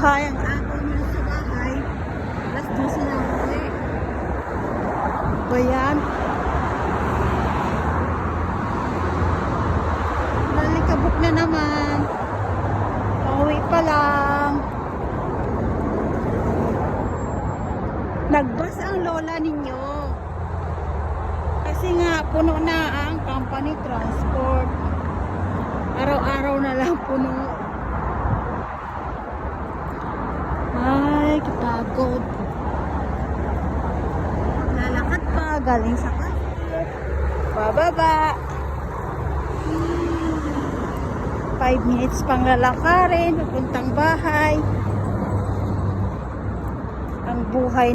bahay ang ako nila sa bahay. Alas 12 na uwi. Ba yan? Lalikabok na naman. Pauwi pa lang. Nagbas ang lola ninyo. Kasi nga puno na ang company transport. Araw-araw na lang puno. Ay, kapagod. Lalakad pa, galing sa cafe. Bababa. 5 minutes pang lalakarin, papuntang bahay. Ang buhay